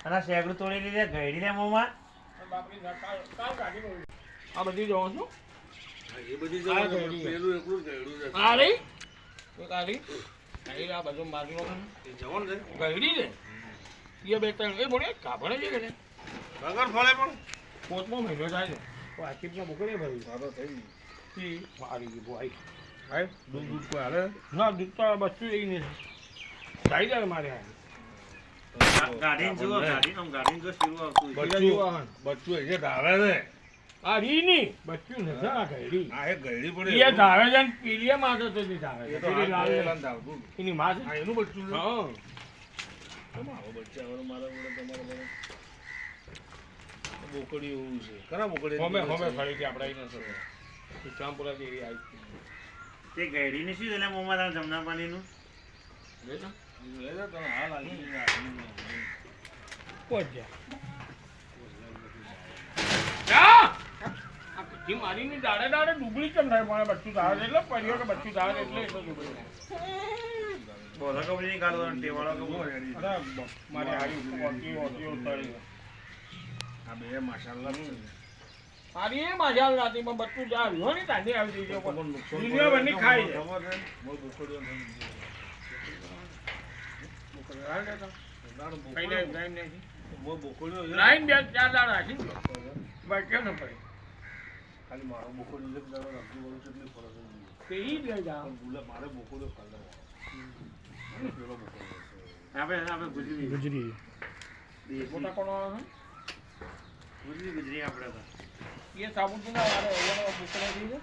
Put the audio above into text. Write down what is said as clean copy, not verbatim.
અને શેગડું તોડી લીધે ગયડી લે મોમાં આ બધી જોઉં છું એ બધી પેલું એકલું ગયડું છે. આ રહી એક આ રહી આ બધું મારી જવાનું છે ગયડી ને એ બે ત્રણ એ બોલે કાપડે છે કે ને વગર ફળે પણ પોતમો મહિનો થાય છે વાતચીતમાં મોકલી ભરી સારો થઈ ઈ મારી ગઈ બોય ગયું દૂધ દૂધ કોઈ હાલે ના દૂધ તો બચ્ચું એ નહીં જાય જાય મારે ગાડીને જુઓ ગાડીને જો શીરું આવતું બચ્ચું એ જે ધારે છે આ રી ની બચ્ચું નથી આ ગયડી આ એક ગયડી પડે એ ધારે છે ને પીલીએ માથે તો નહીં ધારે એ તો પેલી લાલ લાલ ધાવતું એની માં આ એનું બચ્ચું છે હા આવો બચ્ચા હવે મારા જોડે તમારે બોકડી એવું છે કરા બોકડી હોમે ફરીથી આપણે અહીં નથી ચાંપુરા જેવી આવી તે ગયડીને શું એટલે મોમાં તારા જમના પાણીનું લેજો તમે હાલ આવી મારી દાડે દાડે ડુબળી કેમ થાય મને બચ્ચું ધારે એટલે પડ્યો કે બચ્ચું ધારે એટલે ડુબળી બોલો કબડી નહીં કાઢો ટેવાળો કબડી અરે મારી હારી ઓટી ઉતરી આ બે માશાઅલ્લાહ હારી એ માજા રાતીમાં બચ્ચું જા આવ્યું ને તાંડી આવી દીધો પણ નુકસાન દુનિયા બની ખાઈ છે ખબર છે બહુ બોકડીઓ બહુ બોકડીઓ લાઈન બે ચાર દાડા રાખી બાકી કેમ ન પડે ખાલી મારો બોકડી એક દાડો રાખી બોલું છું એટલે ફરક તે ઈ જ લઈ જાઓ મારે બોકડીઓ કલર પેલો બોકડીઓ આપણે ગુજરી મોટા કોણ આવે ગુજરી આપણે તો એ સાબુત ના વાળો બુકડા થઈ છે